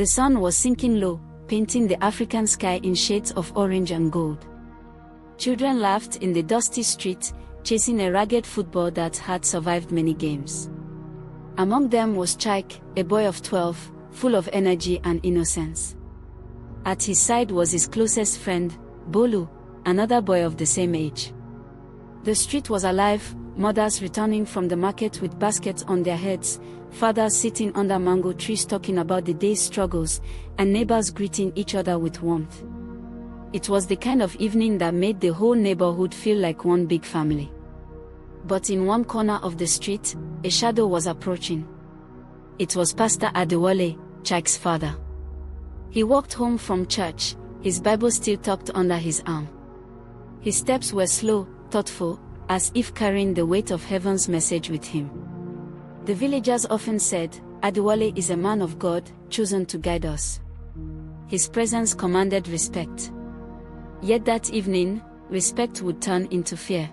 The sun was sinking low, painting the African sky in shades of orange and gold. Children laughed in the dusty street, chasing a ragged football that had survived many games. Among them was Chike, a boy of 12, full of energy and innocence. At his side was his closest friend, Bolu, another boy of the same age. The street was alive, mothers returning from the market with baskets on their heads, fathers sitting under mango trees talking about the day's struggles, and neighbors greeting each other with warmth. It was the kind of evening that made the whole neighborhood feel like one big family. But in one corner of the street, a shadow was approaching. It was Pastor Adewale, Chike's father. He walked home from church, his Bible still tucked under his arm. His steps were slow, thoughtful, as if carrying the weight of heaven's message with him. The villagers often said, "Adewale is a man of God, chosen to guide us." His presence commanded respect. Yet that evening, respect would turn into fear.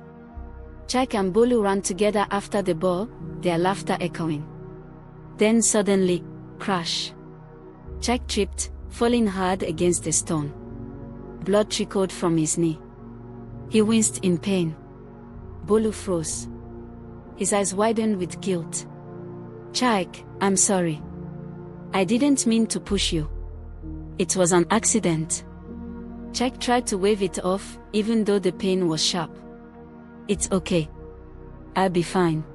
Chike and Bolu ran together after the ball, their laughter echoing. Then suddenly, crash. Chike tripped, falling hard against a stone. Blood trickled from his knee. He winced in pain. Bolu froze. His eyes widened with guilt. "Chike, I'm sorry. I didn't mean to push you. It was an accident." Chike tried to wave it off, even though the pain was sharp. "It's okay. I'll be fine."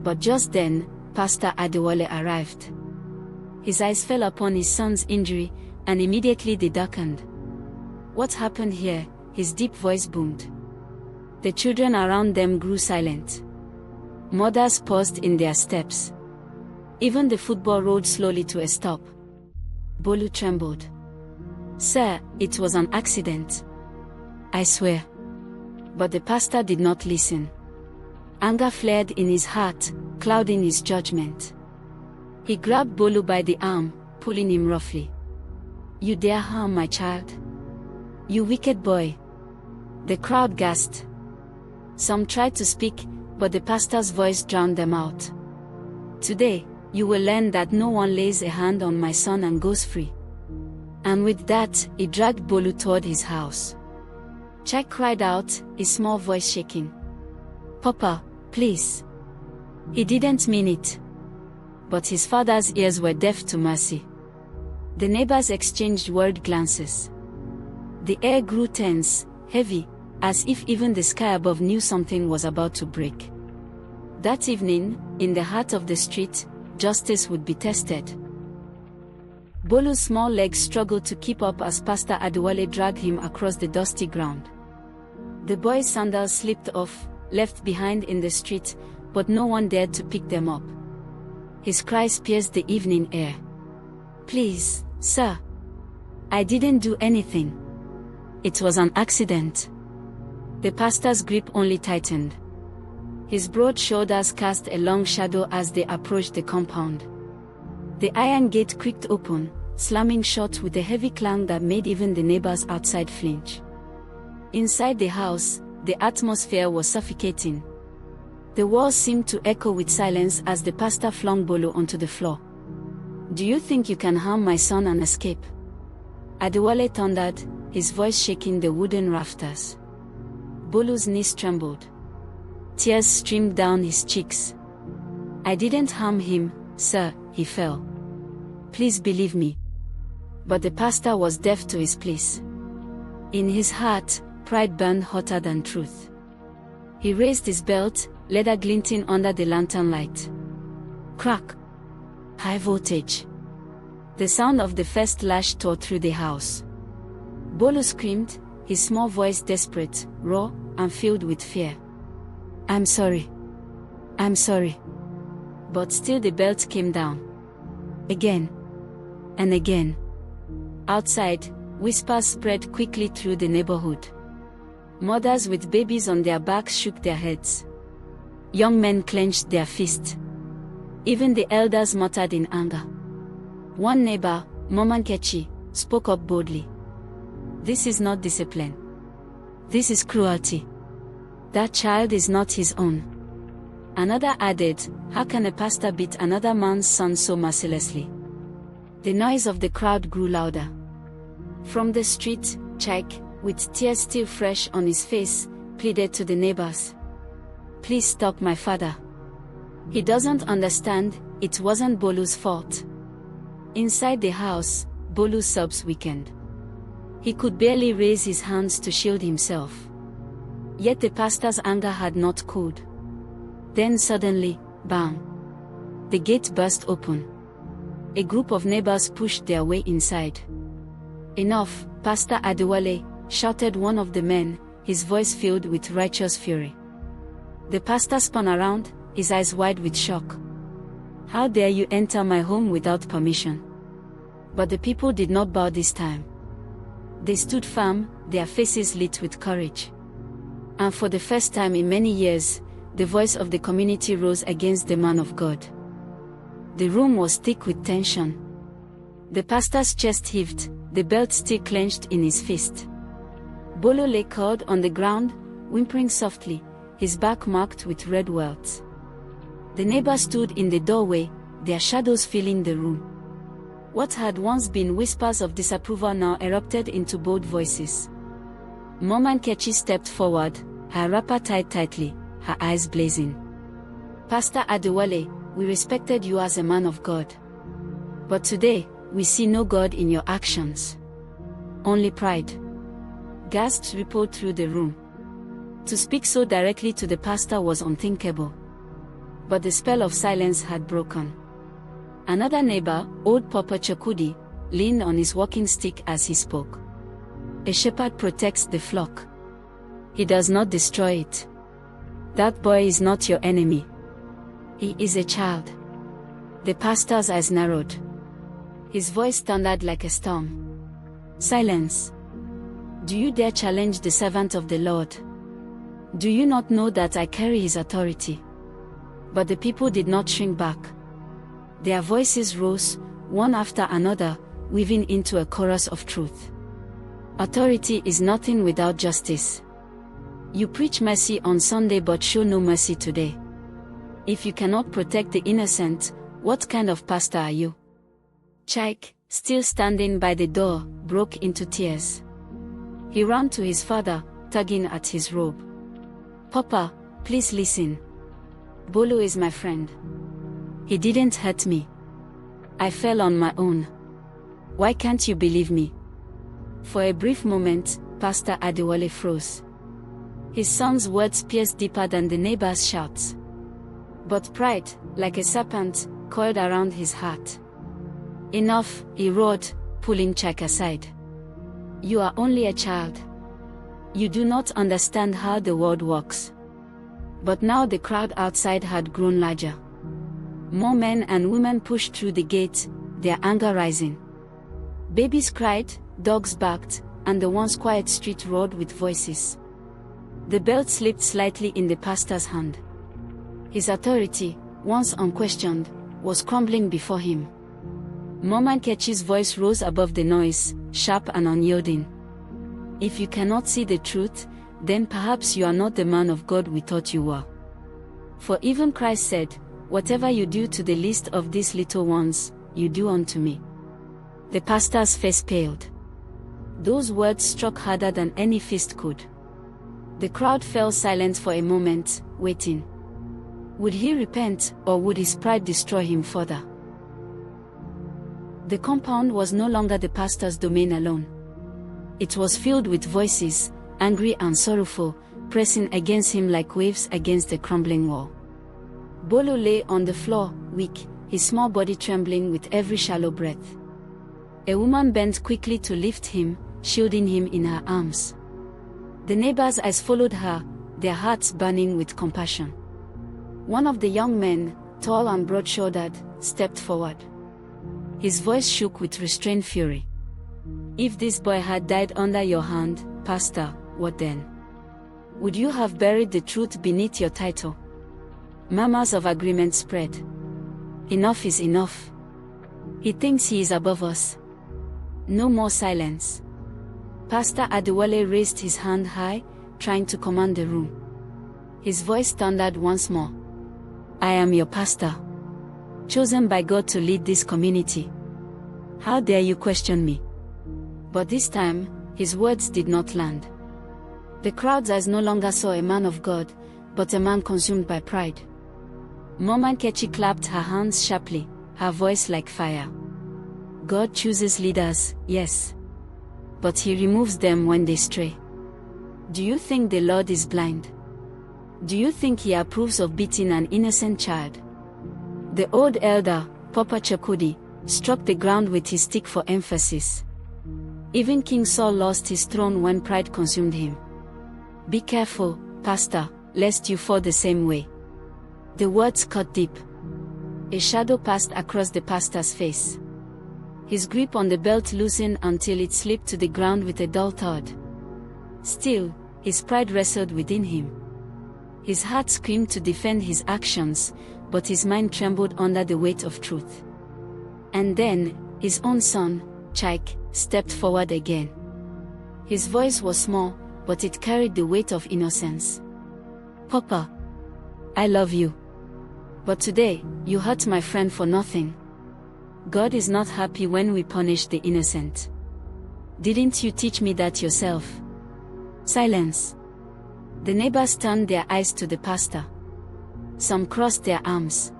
But just then, Pastor Adewale arrived. His eyes fell upon his son's injury, and immediately they darkened. "What happened here?" his deep voice boomed. The children around them grew silent. Mothers paused in their steps. Even the football rolled slowly to a stop. Bolu trembled. "Sir, it was an accident. I swear." But the pastor did not listen. Anger flared in his heart, clouding his judgment. He grabbed Bolu by the arm, pulling him roughly. "You dare harm my child? You wicked boy!" The crowd gasped. Some tried to speak, but the pastor's voice drowned them out. "Today, you will learn that no one lays a hand on my son and goes free." And with that, he dragged Bolu toward his house. Chike cried out, his small voice shaking. "Papa, please." He didn't mean it. But his father's ears were deaf to mercy. The neighbors exchanged worried glances. The air grew tense, heavy, as if even the sky above knew something was about to break. That evening, in the heart of the street, justice would be tested. Bolu's small legs struggled to keep up as Pastor Adewale dragged him across the dusty ground. The boy's sandals slipped off, left behind in the street, but no one dared to pick them up. His cries pierced the evening air. "Please, sir. I didn't do anything. It was an accident." The pastor's grip only tightened. His broad shoulders cast a long shadow as they approached the compound. The iron gate creaked open, slamming shut with a heavy clang that made even the neighbors outside flinch. Inside the house, the atmosphere was suffocating. The walls seemed to echo with silence as the pastor flung Bolu onto the floor. "Do you think you can harm my son and escape?" Adewale thundered, his voice shaking the wooden rafters. Bolu's knees trembled. Tears streamed down his cheeks. "I didn't harm him, sir," he fell. "Please believe me." But the pastor was deaf to his pleas. In his heart, pride burned hotter than truth. He raised his belt, leather glinting under the lantern light. Crack! High voltage. The sound of the first lash tore through the house. Bolu screamed, his small voice desperate, raw, and filled with fear. "I'm sorry. I'm sorry." But still the belt came down. Again. And again. Outside, whispers spread quickly through the neighborhood. Mothers with babies on their backs shook their heads. Young men clenched their fists. Even the elders muttered in anger. One neighbor, Momankechi, spoke up boldly. "This is not discipline. This is cruelty. That child is not his own." Another added, "How can a pastor beat another man's son so mercilessly?" The noise of the crowd grew louder. From the street, Chike, with tears still fresh on his face, pleaded to the neighbors. "Please stop my father. He doesn't understand, it wasn't Bolu's fault." Inside the house, Bolu's sobs weakened. He could barely raise his hands to shield himself. Yet the pastor's anger had not cooled. Then suddenly, bang! The gate burst open. A group of neighbors pushed their way inside. "Enough, Pastor Adewale," shouted one of the men, his voice filled with righteous fury. The pastor spun around, his eyes wide with shock. "How dare you enter my home without permission?" But the people did not bow this time. They stood firm, their faces lit with courage. And for the first time in many years, the voice of the community rose against the man of God. The room was thick with tension. The pastor's chest heaved, the belt still clenched in his fist. Bolo lay curled on the ground, whimpering softly, his back marked with red welts. The neighbors stood in the doorway, their shadows filling the room. What had once been whispers of disapproval now erupted into bold voices. Mama Nkechi stepped forward, her wrapper tied tightly, her eyes blazing. "Pastor Adewale, we respected you as a man of God. But today, we see no God in your actions. Only pride." Gasps rippled through the room. To speak so directly to the pastor was unthinkable. But the spell of silence had broken. Another neighbor, old Papa Chokudi, leaned on his walking stick as he spoke. "A shepherd protects the flock. He does not destroy it. That boy is not your enemy. He is a child." The pastor's eyes narrowed. His voice thundered like a storm. "Silence! Do you dare challenge the servant of the Lord? Do you not know that I carry his authority?" But the people did not shrink back. Their voices rose, one after another, weaving into a chorus of truth. "Authority is nothing without justice. You preach mercy on Sunday but show no mercy today. If you cannot protect the innocent, what kind of pastor are you?" Chike, still standing by the door, broke into tears. He ran to his father, tugging at his robe. "Papa, please listen. Bolo is my friend. He didn't hurt me. I fell on my own. Why can't you believe me?" For a brief moment, Pastor Adewale froze. His son's words pierced deeper than the neighbor's shouts. But pride, like a serpent, coiled around his heart. "Enough," he roared, pulling Chike aside. "You are only a child. You do not understand how the world works." But now the crowd outside had grown larger. More men and women pushed through the gate, their anger rising. Babies cried, dogs barked, and the once quiet street roared with voices. The belt slipped slightly in the pastor's hand. His authority, once unquestioned, was crumbling before him. Mama Nkechi's voice rose above the noise, sharp and unyielding. "If you cannot see the truth, then perhaps you are not the man of God we thought you were. For even Christ said, 'Whatever you do to the least of these little ones, you do unto me.'" The pastor's face paled. Those words struck harder than any fist could. The crowd fell silent for a moment, waiting. Would he repent, or would his pride destroy him further? The compound was no longer the pastor's domain alone. It was filled with voices, angry and sorrowful, pressing against him like waves against a crumbling wall. Bolo lay on the floor, weak, his small body trembling with every shallow breath. A woman bent quickly to lift him, shielding him in her arms. The neighbors' eyes followed her, their hearts burning with compassion. One of the young men, tall and broad-shouldered, stepped forward. His voice shook with restrained fury. "If this boy had died under your hand, Pastor, what then? Would you have buried the truth beneath your title?" Murmurs of agreement spread. "Enough is enough. He thinks he is above us." No more silence. Pastor Adewale raised his hand high, trying to command the room. His voice thundered once more. "I am your pastor, chosen by God to lead this community. How dare you question me? But this time, his words did not land. The crowd's eyes no longer saw a man of God, but a man consumed by pride. Mama Nkechi clapped her hands sharply, her voice like fire. God chooses leaders, yes. But he removes them when they stray. Do you think the Lord is blind? Do you think he approves of beating an innocent child? The old elder, Papa Chakudi, struck the ground with his stick for emphasis. Even King Saul lost his throne when pride consumed him. Be careful, Pastor, lest you fall the same way. The words cut deep. A shadow passed across the pastor's face. His grip on the belt loosened until it slipped to the ground with a dull thud. Still, his pride wrestled within him. His heart screamed to defend his actions, but his mind trembled under the weight of truth. And then, his own son, Chike, stepped forward again. His voice was small, but it carried the weight of innocence. Papa, I love you. But today, you hurt my friend for nothing. God is not happy when we punish the innocent. Didn't you teach me that yourself? Silence. The neighbors turned their eyes to the pastor. Some crossed their arms.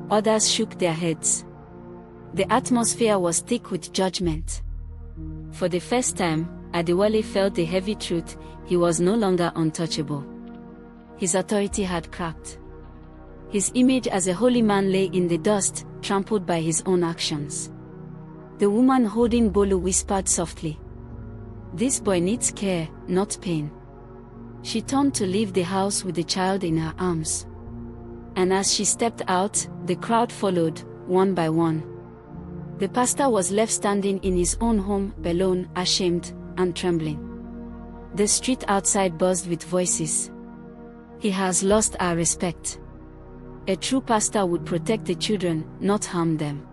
Others shook their heads. The atmosphere was thick with judgment. For the first time, Adewale felt the heavy truth: he was no longer untouchable. His authority had cracked. His image as a holy man lay in the dust, trampled by his own actions. The woman holding Bolu whispered softly, "This boy needs care, not pain." She turned to leave the house with the child in her arms. And as she stepped out, the crowd followed, one by one. The pastor was left standing in his own home, alone, ashamed, and trembling. The street outside buzzed with voices. He has lost our respect. A true pastor would protect the children, not harm them.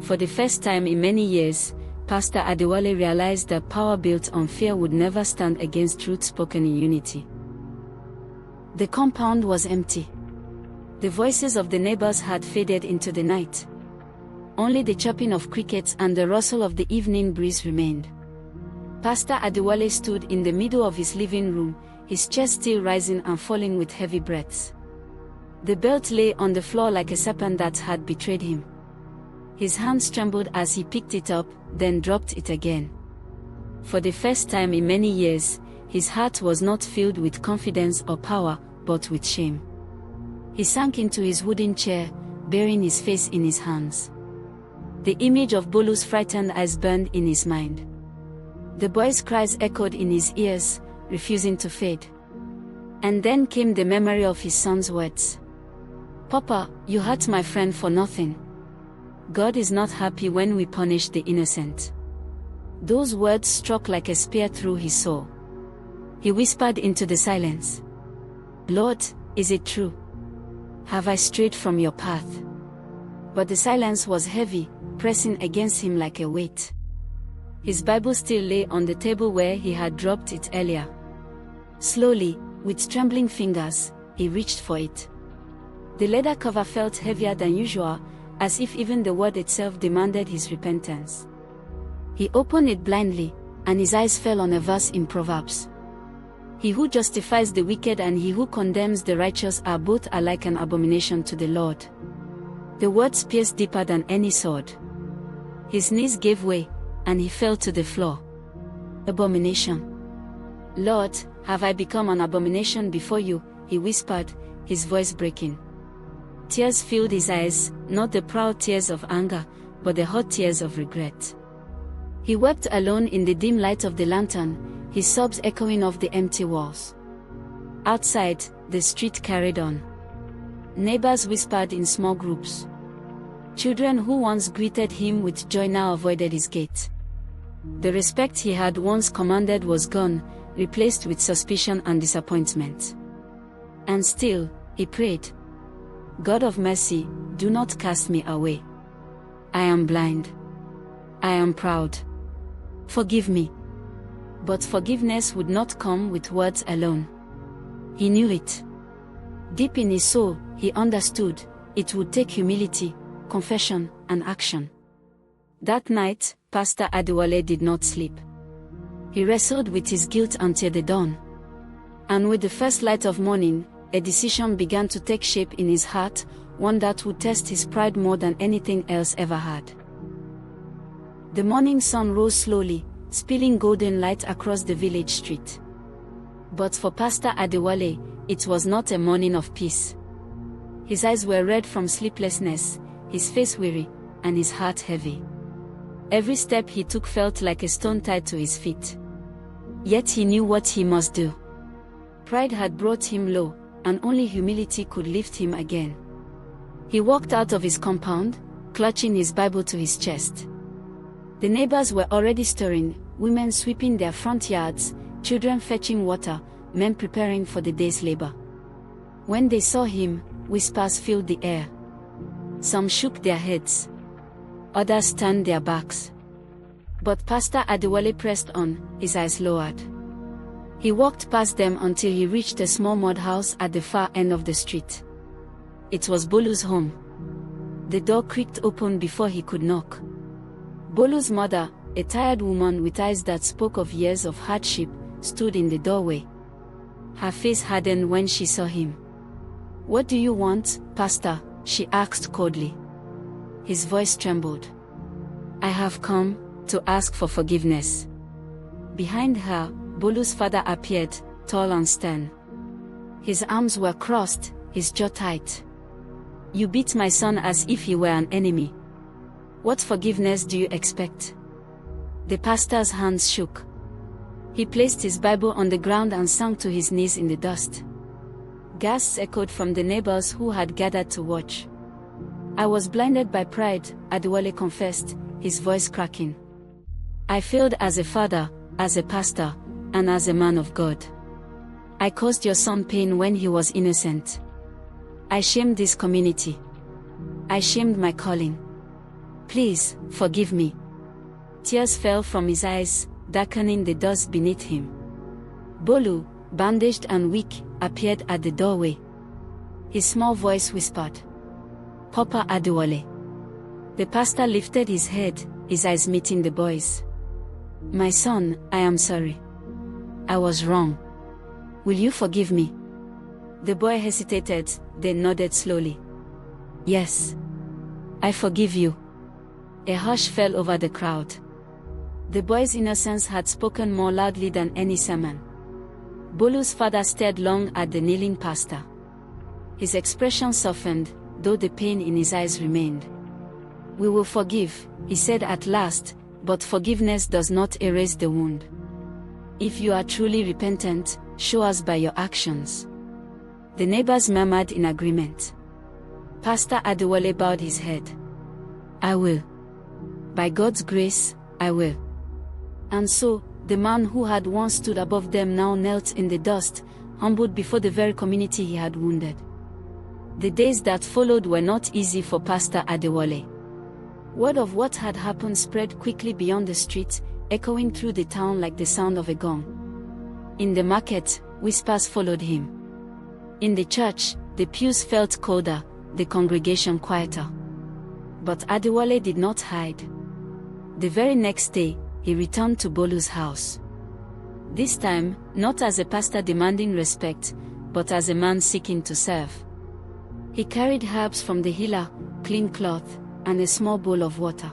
For the first time in many years, Pastor Adewale realized that power built on fear would never stand against truth spoken in unity. The compound was empty. The voices of the neighbors had faded into the night. Only the chirping of crickets and the rustle of the evening breeze remained. Pastor Adewale stood in the middle of his living room, his chest still rising and falling with heavy breaths. The belt lay on the floor like a serpent that had betrayed him. His hands trembled as he picked it up, then dropped it again. For the first time in many years, his heart was not filled with confidence or power, but with shame. He sank into his wooden chair, burying his face in his hands. The image of Bolu's frightened eyes burned in his mind. The boy's cries echoed in his ears, refusing to fade. And then came the memory of his son's words. "Papa, you hurt my friend for nothing. God is not happy when we punish the innocent." Those words struck like a spear through his soul. He whispered into the silence, "Lord, is it true? Have I strayed from your path?" But the silence was heavy, pressing against him like a weight. His Bible still lay on the table where he had dropped it earlier. Slowly, with trembling fingers, he reached for it. The leather cover felt heavier than usual, as if even the word itself demanded his repentance. He opened it blindly, and his eyes fell on a verse in Proverbs. "He who justifies the wicked and he who condemns the righteous are both alike an abomination to the Lord." The words pierced deeper than any sword. His knees gave way, and he fell to the floor. Abomination. "Lord, have I become an abomination before you?" he whispered, his voice breaking. Tears filled his eyes, not the proud tears of anger, but the hot tears of regret. He wept alone in the dim light of the lantern, his sobs echoing off the empty walls. Outside, the street carried on. Neighbors whispered in small groups. Children who once greeted him with joy now avoided his gate. The respect he had once commanded was gone, replaced with suspicion and disappointment. And still, he prayed, "God of mercy, do not cast me away. I am blind. I am proud. Forgive me." But forgiveness would not come with words alone. He knew it. Deep in his soul, he understood, it would take humility, confession, and action. That night, Pastor Adewale did not sleep. He wrestled with his guilt until the dawn. And with the first light of morning, a decision began to take shape in his heart, one that would test his pride more than anything else ever had. The morning sun rose slowly, spilling golden light across the village street. But for Pastor Adewale, it was not a morning of peace. His eyes were red from sleeplessness, his face weary, and his heart heavy. Every step he took felt like a stone tied to his feet. Yet he knew what he must do. Pride had brought him low, and only humility could lift him again. He walked out of his compound, clutching his Bible to his chest. The neighbors were already stirring, women sweeping their front yards, children fetching water, men preparing for the day's labor. When they saw him, whispers filled the air. Some shook their heads. Others turned their backs. But Pastor Adewale pressed on, his eyes lowered. He walked past them until he reached a small mud house at the far end of the street. It was Bolu's home. The door creaked open before he could knock. Bolu's mother, a tired woman with eyes that spoke of years of hardship, stood in the doorway. Her face hardened when she saw him. "What do you want, Pastor?" she asked coldly. His voice trembled. "I have come to ask for forgiveness." Behind her, Bolu's father appeared, tall and stern. His arms were crossed, his jaw tight. "You beat my son as if he were an enemy. What forgiveness do you expect?" The pastor's hands shook. He placed his Bible on the ground and sank to his knees in the dust. Gasps echoed from the neighbors who had gathered to watch. "I was blinded by pride," Adewale confessed, his voice cracking. "I failed as a father, as a pastor, and as a man of God. I caused your son pain when he was innocent. I shamed this community. I shamed my calling. Please, forgive me." Tears fell from his eyes, darkening the dust beneath him. Bolu, bandaged and weak, appeared at the doorway. His small voice whispered, "Papa Adewale." The pastor lifted his head, his eyes meeting the boy's. "My son, I am sorry. I was wrong. Will you forgive me?" The boy hesitated, then nodded slowly. "Yes. I forgive you." A hush fell over the crowd. The boy's innocence had spoken more loudly than any sermon. Bolu's father stared long at the kneeling pastor. His expression softened, though the pain in his eyes remained. "We will forgive," he said at last, "but forgiveness does not erase the wound. If you are truly repentant, show us by your actions." The neighbors murmured in agreement. Pastor Adewale bowed his head. "I will. By God's grace, I will." And so, the man who had once stood above them now knelt in the dust, humbled before the very community he had wounded. The days that followed were not easy for Pastor Adewale. Word of what had happened spread quickly beyond the street, echoing through the town like the sound of a gong. In the market, whispers followed him. In the church, the pews felt colder, the congregation quieter. But Adewale did not hide. The very next day, he returned to Bolu's house. This time, not as a pastor demanding respect, but as a man seeking to serve. He carried herbs from the healer, clean cloth, and a small bowl of water.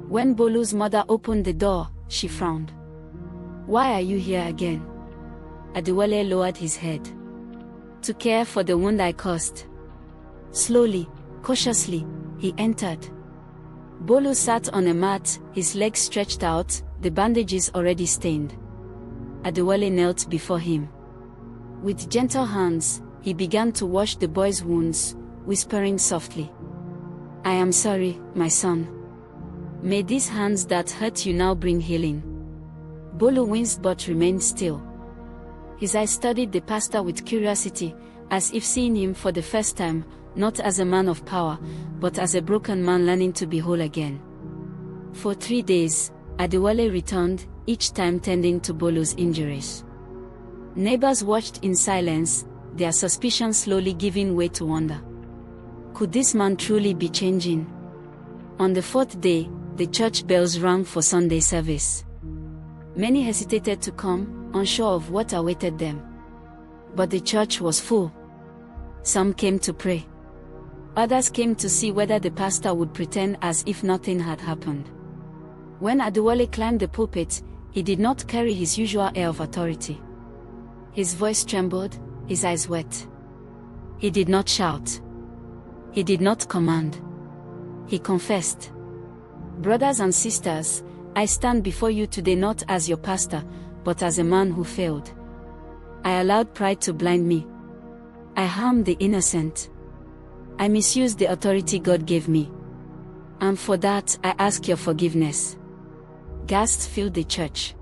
When Bolu's mother opened the door, she frowned. "Why are you here again?" Adewale lowered his head. "To care for the wound I caused." Slowly, cautiously, he entered. Bolu sat on a mat, his legs stretched out, the bandages already stained. Adewale knelt before him. With gentle hands, he began to wash the boy's wounds, whispering softly, "I am sorry, my son. May these hands that hurt you now bring healing." Bolu winced but remained still. His eyes studied the pastor with curiosity, as if seeing him for the first time, not as a man of power, but as a broken man learning to be whole again. For 3 days, Adewale returned, each time tending to Bolu's injuries. Neighbors watched in silence, their suspicions slowly giving way to wonder. Could this man truly be changing? On the 4th day, the church bells rang for Sunday service. Many hesitated to come, unsure of what awaited them. But the church was full. Some came to pray. Others came to see whether the pastor would pretend as if nothing had happened. When Adewale climbed the pulpit, he did not carry his usual air of authority. His voice trembled, his eyes wet. He did not shout. He did not command. He confessed. Brothers and sisters, I stand before you today not as your pastor, but as a man who failed. I allowed pride to blind me. I harmed the innocent. I misused the authority God gave me. And for that, I ask your forgiveness. Gasps filled the church.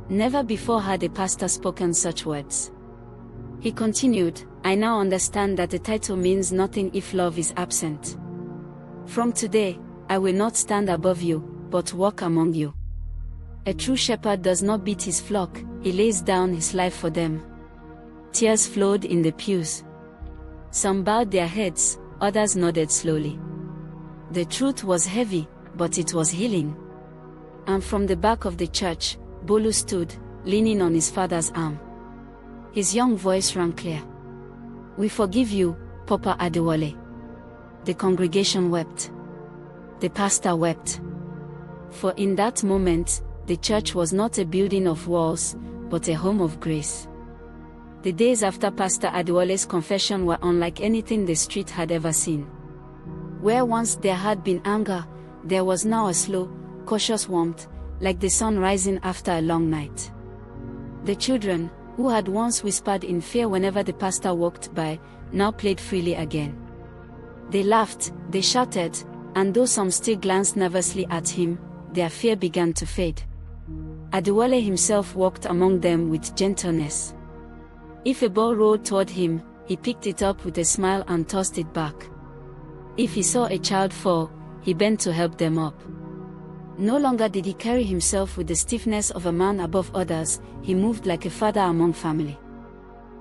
Never before had a pastor spoken such words. He continued, I now understand that the title means nothing if love is absent. From today, I will not stand above you, but walk among you. A true shepherd does not beat his flock, he lays down his life for them. Tears flowed in the pews. Some bowed their heads, others nodded slowly. The truth was heavy, but it was healing. And from the back of the church, Bolu stood, leaning on his father's arm. His young voice rang clear. We forgive you, Papa Adewale. The congregation wept. The pastor wept. For in that moment, the church was not a building of walls, but a home of grace. The days after Pastor Adewale's confession were unlike anything the street had ever seen. Where once there had been anger, there was now a slow, cautious warmth, like the sun rising after a long night. The children, who had once whispered in fear whenever the pastor walked by, now played freely again. They laughed, they shouted, and though some still glanced nervously at him, their fear began to fade. Adewale himself walked among them with gentleness. If a ball rolled toward him, he picked it up with a smile and tossed it back. If he saw a child fall, he bent to help them up. No longer did he carry himself with the stiffness of a man above others, he moved like a father among family.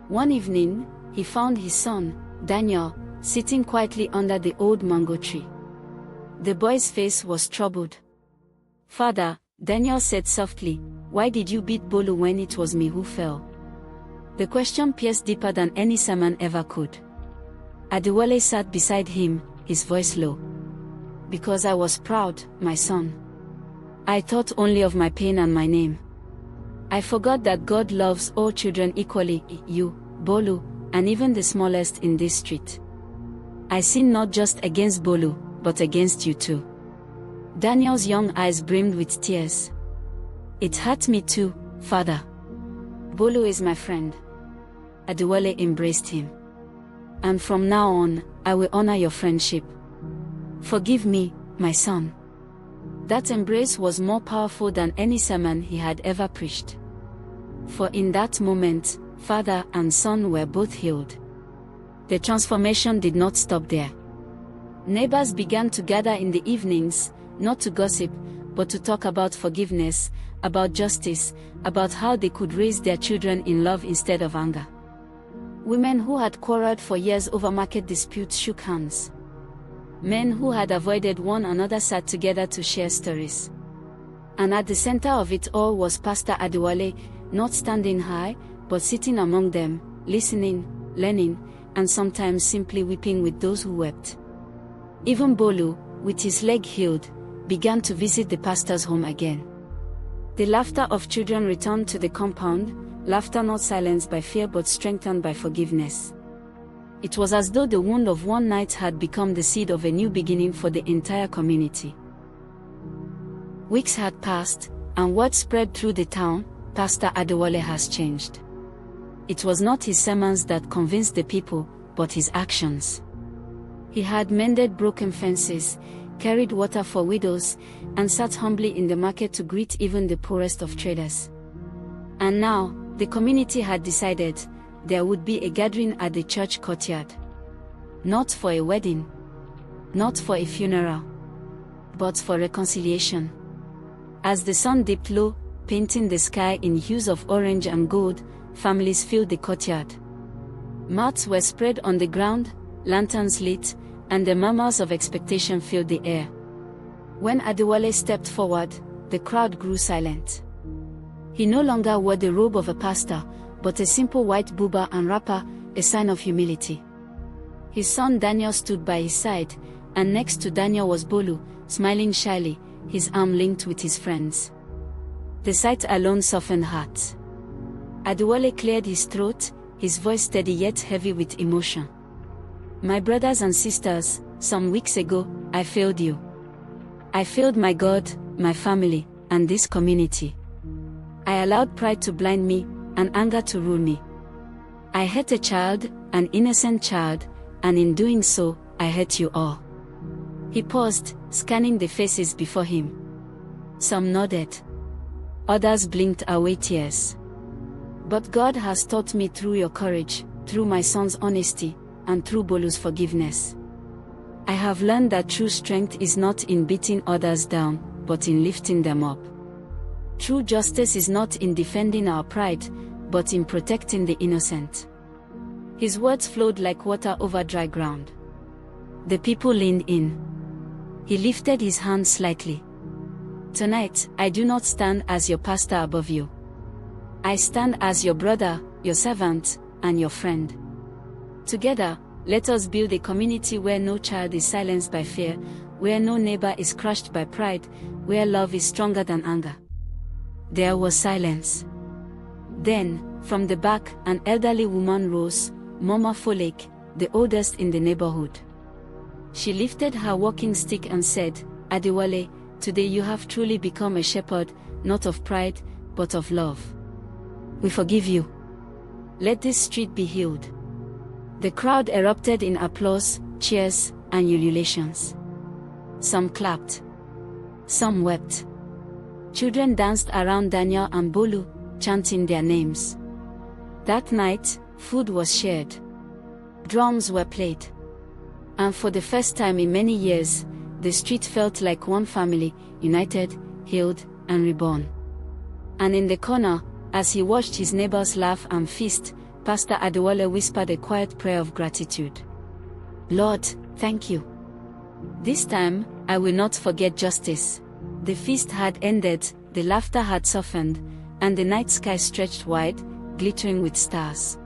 One evening, he found his son, Daniel, sitting quietly under the old mango tree. The boy's face was troubled. Father, Daniel said softly, why did you beat Bolu when it was me who fell? The question pierced deeper than any sermon ever could. Adewale sat beside him, his voice low. Because I was proud, my son. I thought only of my pain and my name. I forgot that God loves all children equally, you, Bolu, and even the smallest in this street. I sinned not just against Bolu, but against you too. Daniel's young eyes brimmed with tears. It hurt me too, Father. Bolu is my friend. Adewale embraced him. And from now on, I will honor your friendship. Forgive me, my son. That embrace was more powerful than any sermon he had ever preached. For in that moment, father and son were both healed. The transformation did not stop there. Neighbors began to gather in the evenings, not to gossip, but to talk about forgiveness, about justice, about how they could raise their children in love instead of anger. Women who had quarreled for years over market disputes shook hands. Men who had avoided one another sat together to share stories. And at the center of it all was Pastor Adewale, not standing high, but sitting among them, listening, learning, and sometimes simply weeping with those who wept. Even Bolu, with his leg healed, began to visit the pastor's home again. The laughter of children returned to the compound, laughter not silenced by fear but strengthened by forgiveness. It was as though the wound of one night had become the seed of a new beginning for the entire community. Weeks had passed, and word spread through the town, Pastor Adewale has changed. It was not his sermons that convinced the people, but his actions. He had mended broken fences, carried water for widows, and sat humbly in the market to greet even the poorest of traders. And now, the community had decided, there would be a gathering at the church courtyard. Not for a wedding. Not for a funeral. But for reconciliation. As the sun dipped low, painting the sky in hues of orange and gold, families filled the courtyard. Mats were spread on the ground, lanterns lit, and the murmurs of expectation filled the air. When Adewale stepped forward, the crowd grew silent. He no longer wore the robe of a pastor, but a simple white buba and wrapper, a sign of humility. His son Daniel stood by his side, and next to Daniel was Bolu, smiling shyly, his arm linked with his friend's. The sight alone softened hearts. Adewale cleared his throat, his voice steady yet heavy with emotion. My brothers and sisters, some weeks ago, I failed you. I failed my God, my family, and this community. I allowed pride to blind me, and anger to rule me. I hurt a child, an innocent child, and in doing so, I hurt you all. He paused, scanning the faces before him. Some nodded. Others blinked away tears. But God has taught me through your courage, through my son's honesty, and through Bolu's forgiveness. I have learned that true strength is not in beating others down, but in lifting them up. True justice is not in defending our pride, but in protecting the innocent. His words flowed like water over dry ground. The people leaned in. He lifted his hand slightly. Tonight, I do not stand as your pastor above you. I stand as your brother, your servant, and your friend. Together, let us build a community where no child is silenced by fear, where no neighbor is crushed by pride, where love is stronger than anger. There was silence. Then, from the back, an elderly woman rose, Mama Folek, the oldest in the neighborhood. She lifted her walking stick and said, Adewale, today you have truly become a shepherd, not of pride, but of love. We forgive you. Let this street be healed. The crowd erupted in applause, cheers, and ululations. Some clapped. Some wept. Children danced around Daniel and Bolu, chanting their names. That night, food was shared. Drums were played. And for the first time in many years, the street felt like one family, united, healed, and reborn. And in the corner, as he watched his neighbors laugh and feast, Pastor Adewale whispered a quiet prayer of gratitude. Lord, thank you. This time, I will not forget justice. The feast had ended, the laughter had softened, and the night sky stretched wide, glittering with stars.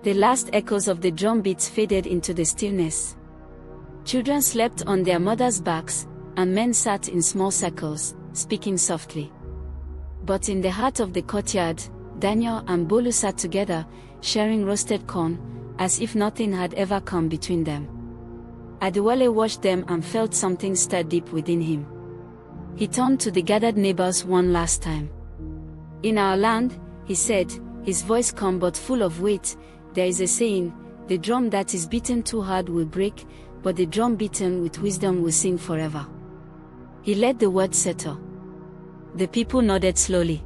The last echoes of the drum beats faded into the stillness. Children slept on their mothers' backs, and men sat in small circles, speaking softly. But in the heart of the courtyard, Daniel and Bolu sat together, sharing roasted corn, as if nothing had ever come between them. Adewale watched them and felt something stir deep within him. He turned to the gathered neighbors one last time. In our land, he said, his voice calm but full of weight, there is a saying, the drum that is beaten too hard will break, but the drum beaten with wisdom will sing forever. He let the word settle. The people nodded slowly.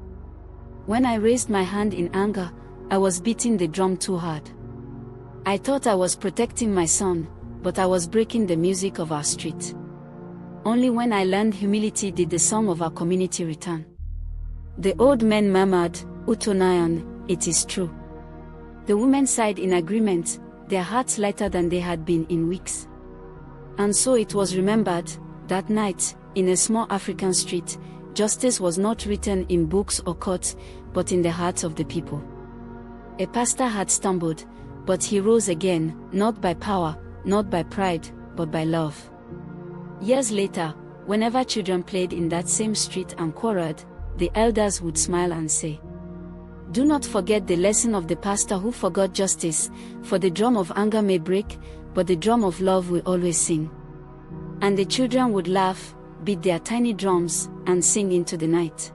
When I raised my hand in anger, I was beating the drum too hard. I thought I was protecting my son, but I was breaking the music of our street. Only when I learned humility did the song of our community return. The old men murmured, Utonayan, it is true. The women sighed in agreement, their hearts lighter than they had been in weeks. And so it was remembered, that night, in a small African street, justice was not written in books or courts, but in the hearts of the people. A pastor had stumbled, but he rose again, not by power, not by pride, but by love. Years later, whenever children played in that same street and quarreled, the elders would smile and say, do not forget the lesson of the pastor who forgot justice, for the drum of anger may break, but the drum of love will always sing. And the children would laugh, beat their tiny drums, and sing into the night.